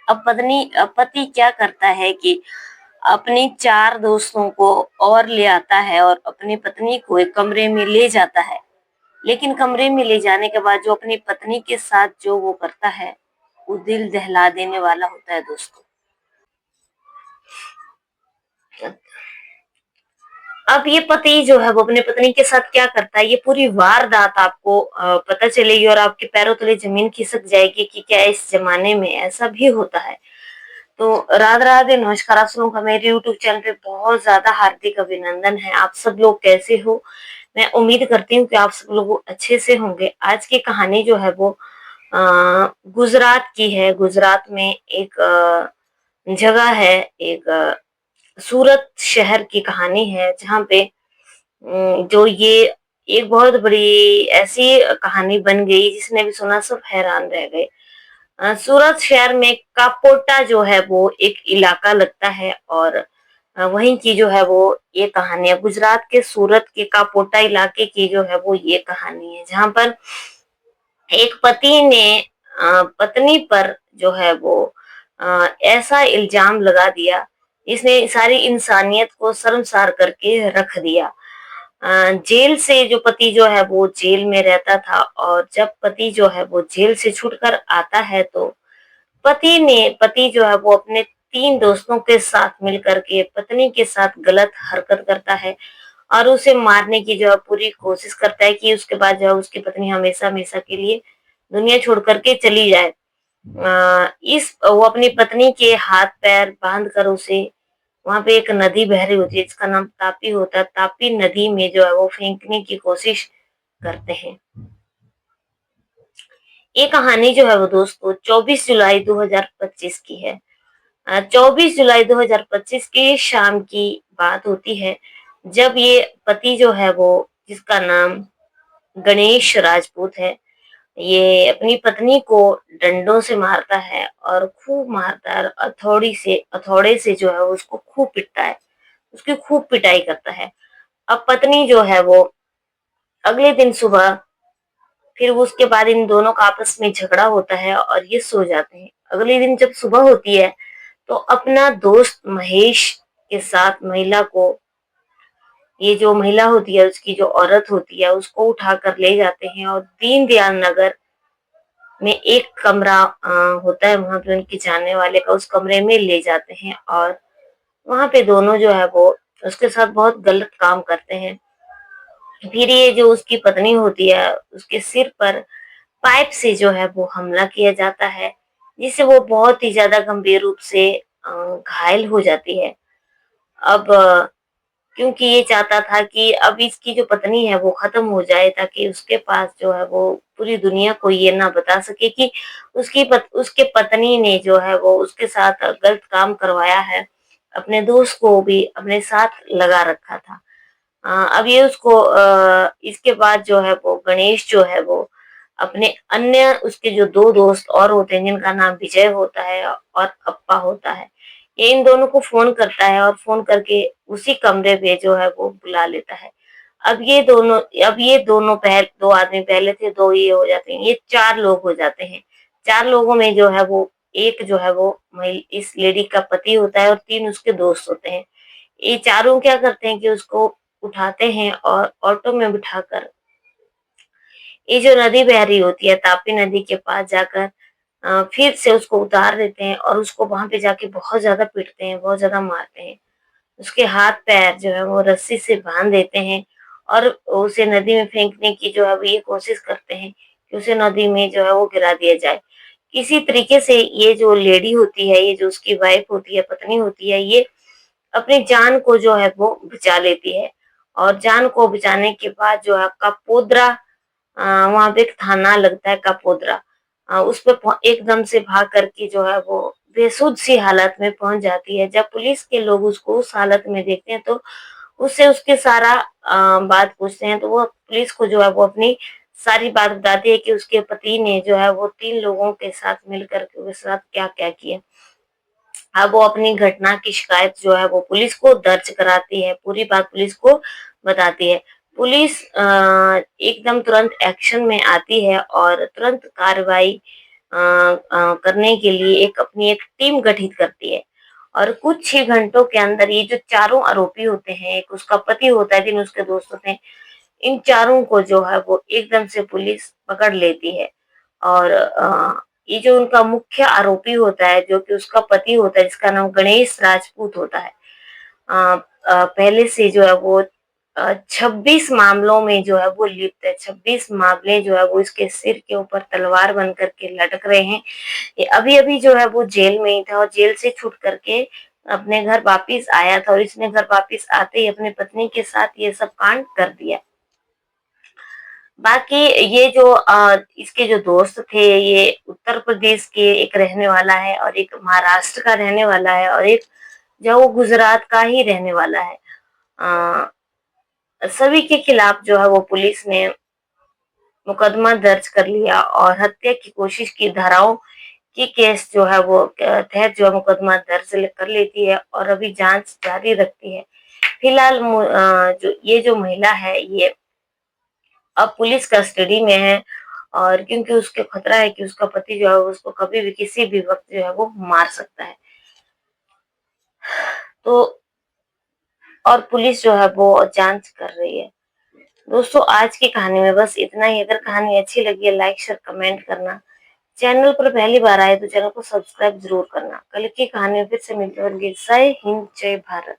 अब पति क्या करता है कि अपनी 4 दोस्तों को और ले आता है और अपनी पत्नी को एक कमरे में ले जाता है। लेकिन कमरे में ले जाने के बाद जो अपनी पत्नी के साथ जो वो करता है, वो दिल दहला देने वाला होता है दोस्तों। अब ये पति जो है वो अपनी पत्नी के साथ क्या करता है, ये पूरी वारदात आपको पता चलेगी और आपके पैरों तले जमीन खिसक जाएगी कि क्या इस जमाने में ऐसा भी होता है। तो राधे राधे, नमस्कार, आप सबों का मेरे यूट्यूब चैनल पे बहुत ज्यादा हार्दिक अभिनंदन है। आप सब लोग कैसे हो? मैं उम्मीद करती हूँ कि आप सब लोग अच्छे से होंगे। आज की कहानी जो है वो गुजरात की है। गुजरात में एक जगह है, एक सूरत शहर की कहानी है, जहाँ पे जो ये एक बहुत बड़ी ऐसी कहानी बन गई जिसने भी सुना सब हैरान रह गए। सूरत शहर में कापोटा जो है वो एक इलाका लगता है और वहीं की जो है वो ये कहानी है। गुजरात के सूरत के कापोटा इलाके की जो है वो ये कहानी है, जहाँ पर एक पति ने पत्नी पर जो है वो ऐसा इल्जाम लगा दिया, इसने सारी इंसानियत को शर्मसार करके रख दिया। जेल से जो पति जो है वो जेल में रहता था और जब पति जो है वो जेल से छूटकर आता है तो पति जो है वो अपने 3 दोस्तों के साथ मिलकर के पत्नी के साथ गलत हरकत करता है और उसे मारने की जो है पूरी कोशिश करता है कि उसके बाद जो है उसकी पत्नी हमेशा हमेशा के लिए दुनिया छोड़ करके चली जाए। इस वो अपनी पत्नी के हाथ पैर बांध कर उसे वहां पे एक नदी बह रही होती है जिसका नाम तापी होता है, तापी नदी में जो है वो फेंकने की कोशिश करते हैं। ये कहानी जो है वो दोस्तों 24 जुलाई 2025 की है। 24 जुलाई 2025 की शाम की बात होती है, जब ये पति जो है वो, जिसका नाम गणेश राजपूत है, ये अपनी पत्नी को डंडों से मारता है और खूब मारता है और हथौड़े से जो है उसको खूब पीटता है, उसकी खूब पिटाई करता है। अब पत्नी जो है वो अगले दिन सुबह, फिर वो उसके बाद इन दोनों का आपस में झगड़ा होता है और ये सो जाते हैं। अगले दिन जब सुबह होती है तो अपना दोस्त महेश के साथ महिला को, ये जो महिला होती है उसकी जो औरत होती है उसको उठाकर ले जाते हैं और दीनदयाल नगर में एक कमरा होता है, वहां पे उनके जानने वाले का, उस कमरे में ले जाते हैं और वहां पे दोनों जो है वो उसके साथ बहुत गलत काम करते हैं। फिर ये जो उसकी पत्नी होती है उसके सिर पर पाइप से जो है वो हमला किया जाता है, जिससे वो बहुत ही ज्यादा गंभीर रूप से घायल हो जाती है। अब क्योंकि ये चाहता था कि अब इसकी जो पत्नी है वो खत्म हो जाए, ताकि उसके पास जो है वो पूरी दुनिया को ये ना बता सके कि उसके पत्नी ने जो है वो उसके साथ गलत काम करवाया है। अपने दोस्त को भी अपने साथ लगा रखा था। अब ये उसको इसके बाद जो है वो गणेश जो है वो अपने अन्य उसके जो 2 दोस्त और होते हैं, जिनका नाम विजय होता है और अप्पा होता है, ये इन दोनों को फ़ोन करता है और फ़ोन करके उसी कमरे पे जो है वो बुला लेता है। अब ये दोनों 2 आदमी पहले थे, 2 ये हो जाते हैं, ये 4 लोग हो जाते हैं। 4 लोगों में जो है वो एक जो है वो इस लेडी का पति होता है और 3 उसके दोस्त होते हैं। ये चारों क्या करते हैं कि उसको उठाते हैं और ऑटो में बिठाकर ये जो नदी बह रही होती है, तापी नदी के पास जाकर फिर से उसको उतार देते हैं और उसको वहां पे जाके बहुत ज्यादा पीटते हैं, बहुत ज्यादा मारते हैं। उसके हाथ पैर जो है वो रस्सी से बांध देते हैं और उसे नदी में फेंकने की जो है वो ये कोशिश करते हैं कि उसे नदी में जो है वो गिरा दिया जाए। किसी तरीके से ये जो लेडी होती है, ये जो उसकी वाइफ होती है, पत्नी होती है, ये अपनी जान को जो है वो बचा लेती है और जान को बचाने के बाद जो है कपोद्रा, वहां पे एक थाना लगता है कपोद्रा, उस पे एकदम से भाग करके जो है वो बेसुध सी हालत में पहुंच जाती है। जब पुलिस के लोग उसको उस हालत में देखते हैं तो उससे उसके सारा बात पूछते हैं, तो वो पुलिस को जो है वो अपनी सारी बात बताती है कि उसके पति ने जो है वो 3 लोगों के साथ मिलकर के उसके साथ क्या-क्या किया। अब वो अपनी घटना की शिकायत जो है वो पुलिस को दर्ज कराती है, पूरी बात पुलिस को बताती है। पुलिस एकदम तुरंत एक्शन में आती है और तुरंत कार्रवाई करने के लिए अपनी एक टीम गठित करती है और कुछ ही घंटों के अंदर ये जो चारों आरोपी होते हैं, एक उसका पति होता है, 3 उसके दोस्त होते हैं, इन चारों को जो है वो एकदम से पुलिस पकड़ लेती है। और ये जो उनका मुख्य आरोपी होता है, जो कि उसका पति होता है, जिसका नाम गणेश राजपूत होता है, पहले से जो है वो 26 मामलों में जो है वो लिप्त है। 26 मामले जो है वो इसके सिर के ऊपर तलवार बन करके लटक रहे हैं। ये अभी-अभी जो है वो जेल में ही था और जेल से छूट करके अपने घर वापिस आया था और इसने घर वापिस आते ही अपनी पत्नी के साथ ये सब कांड कर दिया। बाकी ये जो इसके जो दोस्त थे, ये उत्तर प्रदेश के एक रहने वाला है और एक महाराष्ट्र का रहने वाला है और एक जो वो गुजरात का ही रहने वाला है। सभी के खिलाफ जो है वो पुलिस ने मुकदमा दर्ज कर लिया और हत्या की कोशिश की धाराओं की केस जो है वो तहत जो है मुकदमा दर्ज कर लेती है और अभी जांच जारी रखती है। फिलहाल जो ये जो महिला है, ये अब पुलिस कस्टडी में है और क्योंकि उसके खतरा है कि उसका पति जो है उसको कभी भी किसी भी वक्त जो है वो मार सकता है। तो और पुलिस जो है वो जांच कर रही है। दोस्तों, आज की कहानी में बस इतना ही। अगर कहानी अच्छी लगी है, लाइक शेयर कमेंट करना। चैनल पर पहली बार आए तो चैनल को सब्सक्राइब जरूर करना। कल की कहानी में फिर से मिलते होंगे। जय हिंद, जय भारत।